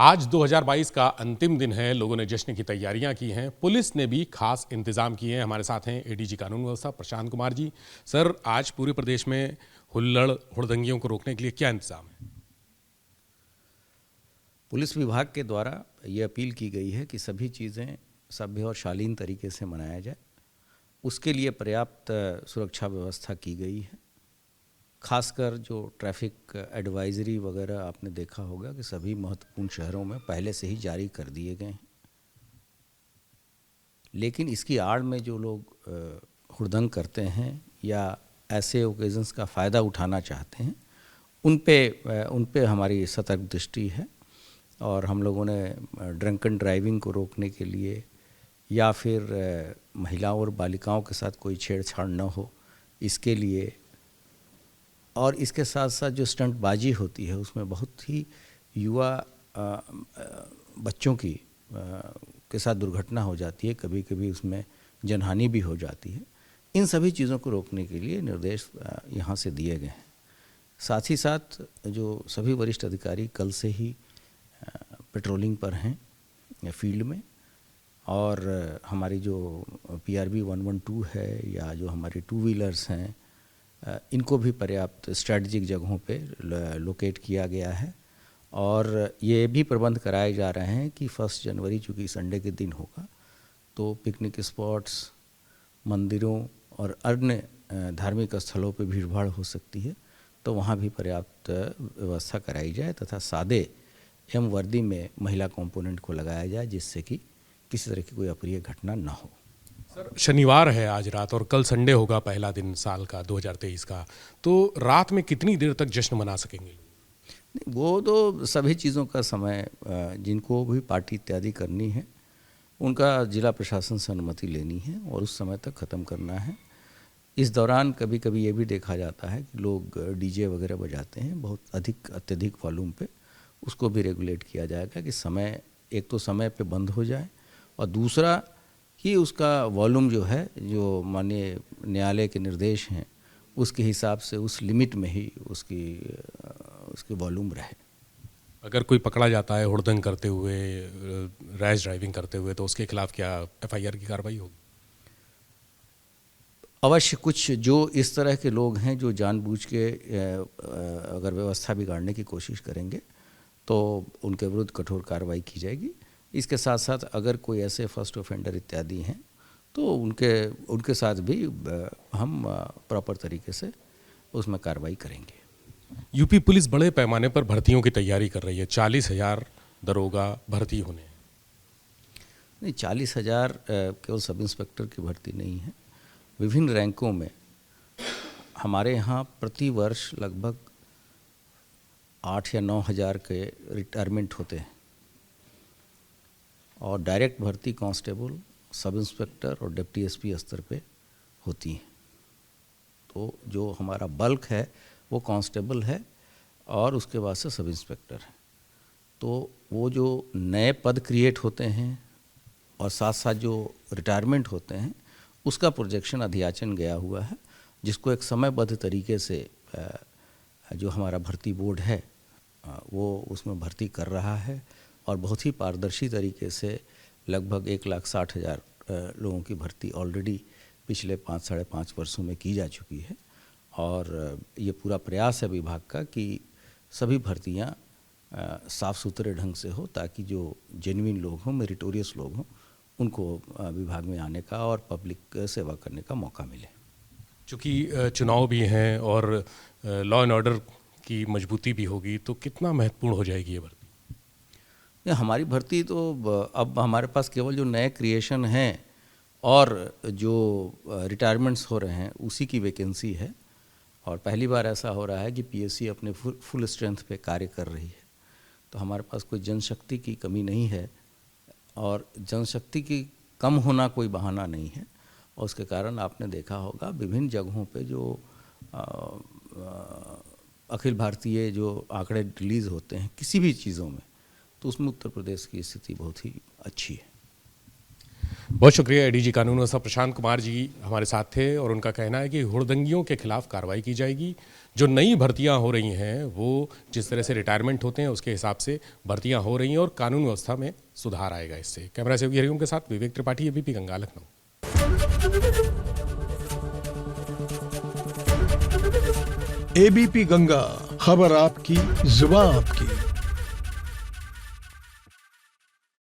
आज 2022 का अंतिम दिन है। लोगों ने जश्न की तैयारियां की हैं। पुलिस ने भी खास इंतजाम किए हैं। हमारे साथ हैं एडीजी कानून व्यवस्था प्रशांत कुमार जी। सर, आज पूरे प्रदेश में हुल्लड़ हुड़दंगियों को रोकने के लिए क्या इंतजाम है? पुलिस विभाग के द्वारा ये अपील की गई है कि सभी चीज़ें सभ्य और शालीन तरीके से मनाया जाए। उसके लिए पर्याप्त सुरक्षा व्यवस्था की गई है। खासकर जो ट्रैफिक एडवाइजरी वगैरह आपने देखा होगा कि सभी महत्वपूर्ण शहरों में पहले से ही जारी कर दिए गए हैं। लेकिन इसकी आड़ में जो लोग हुड़दंग करते हैं या ऐसे ओकेजन्स का फ़ायदा उठाना चाहते हैं, उन पे हमारी सतर्क दृष्टि है। और हम लोगों ने ड्रंकन ड्राइविंग को रोकने के लिए या फिर महिलाओं और बालिकाओं के साथ कोई छेड़छाड़ न हो, इसके लिए, और इसके साथ साथ जो स्टंटबाजी होती है उसमें बहुत ही युवा बच्चों की के साथ दुर्घटना हो जाती है, कभी कभी उसमें जनहानि भी हो जाती है। इन सभी चीज़ों को रोकने के लिए निर्देश यहाँ से दिए गए हैं। साथ ही साथ जो सभी वरिष्ठ अधिकारी कल से ही पेट्रोलिंग पर हैं फील्ड में, और हमारी जो PRB 112 है या जो हमारी टू व्हीलर्स हैं, इनको भी पर्याप्त स्ट्रैटेजिक जगहों पे लोकेट किया गया है। और ये भी प्रबंध कराए जा रहे हैं कि 1 जनवरी चूँकि संडे के दिन होगा, तो पिकनिक स्पॉट्स, मंदिरों और अन्य धार्मिक स्थलों पे भीड़भाड़ हो सकती है, तो वहाँ भी पर्याप्त व्यवस्था कराई जाए तथा सादे एवं वर्दी में महिला कंपोनेंट को लगाया जाए, जिससे कि किसी तरह की कोई अप्रिय घटना न हो। सर, शनिवार है आज रात और कल संडे होगा, पहला दिन साल का 2023 का। तो रात में कितनी देर तक जश्न मना सकेंगे? नहीं, वो तो सभी चीज़ों का समय, जिनको भी पार्टी इत्यादि करनी है उनका जिला प्रशासन से अनुमति लेनी है और उस समय तक ख़त्म करना है। इस दौरान कभी कभी ये भी देखा जाता है कि लोग DJ वगैरह बजाते हैं बहुत अत्यधिक वॉल्यूम पे। उसको भी रेगुलेट किया जाएगा कि समय, एक तो समय पे बंद हो जाए, और दूसरा कि उसका वॉल्यूम जो है, जो माननीय न्यायालय के निर्देश हैं उसके हिसाब से उस लिमिट में ही उसकी वॉल्यूम रहे। अगर कोई पकड़ा जाता है हुड़दंग करते हुए, रैश ड्राइविंग करते हुए, तो उसके खिलाफ क्या FIR की कार्रवाई होगी? अवश्य कुछ जो इस तरह के लोग हैं जो जानबूझ के अगर व्यवस्था बिगाड़ने की कोशिश करेंगे तो उनके विरुद्ध कठोर कार्रवाई की जाएगी। इसके साथ साथ अगर कोई ऐसे फर्स्ट ऑफेंडर इत्यादि हैं तो उनके साथ भी हम प्रॉपर तरीके से उसमें कार्रवाई करेंगे। यूपी पुलिस बड़े पैमाने पर भर्तियों की तैयारी कर रही है। 40,000 दरोगा भर्ती होने हैं। नहीं, 40,000 केवल सब इंस्पेक्टर की भर्ती नहीं है। विभिन्न रैंकों में हमारे यहाँ प्रति वर्ष लगभग 8 या 9 हज़ार के रिटायरमेंट होते हैं, और डायरेक्ट भर्ती कांस्टेबल, सब इंस्पेक्टर और डिप्टी SP स्तर पे होती हैं। तो जो हमारा बल्क है वो कांस्टेबल है और उसके बाद से सब इंस्पेक्टर है। तो वो जो नए पद क्रिएट होते हैं और साथ साथ जो रिटायरमेंट होते हैं, उसका प्रोजेक्शन अध्याचन गया हुआ है, जिसको एक समयबद्ध तरीके से जो हमारा भर्ती बोर्ड है वो उसमें भर्ती कर रहा है, और बहुत ही पारदर्शी तरीके से लगभग 1,60,000 लोगों की भर्ती ऑलरेडी पिछले 5 साढ़े 5 वर्षों में की जा चुकी है। और ये पूरा प्रयास है विभाग का कि सभी भर्तियाँ साफ़ सुथरे ढंग से हो, ताकि जो जेन्युइन लोग हों, मेरिटोरियस लोग हों, उनको विभाग में आने का और पब्लिक सेवा करने का मौका मिले। चूँकि चुनाव भी हैं और लॉ एंड ऑर्डर की मजबूती भी होगी, तो कितना महत्वपूर्ण हो जाएगी ये भर्ती? हमारी भर्ती तो अब हमारे पास केवल जो नए क्रिएशन हैं और जो रिटायरमेंट्स हो रहे हैं उसी की वैकेंसी है, और पहली बार ऐसा हो रहा है कि PSC अपने फुल स्ट्रेंथ पे कार्य कर रही है। तो हमारे पास कोई जनशक्ति की कमी नहीं है, और जनशक्ति की कम होना कोई बहाना नहीं है। और उसके कारण आपने देखा होगा विभिन्न जगहों पे जो अखिल भारतीय जो आंकड़े रिलीज़ होते हैं किसी भी चीज़ों में, तो उसमें उत्तर प्रदेश की स्थिति बहुत ही अच्छी है। बहुत शुक्रिया। एडीजी कानून व्यवस्था प्रशांत कुमार जी हमारे साथ थे और उनका कहना है कि हुड़दंगियों के खिलाफ कार्रवाई की जाएगी। जो नई भर्तियां हो रही हैं वो जिस तरह से रिटायरमेंट होते हैं उसके हिसाब से भर्तियां हो रही हैं और कानून व्यवस्था में सुधार आएगा इससे। कैमरा से हरिओम के साथ विवेक त्रिपाठी, एबीपी गंगा, लखनऊ। एबीपी गंगा, खबर आपकी, जुबान आपकी।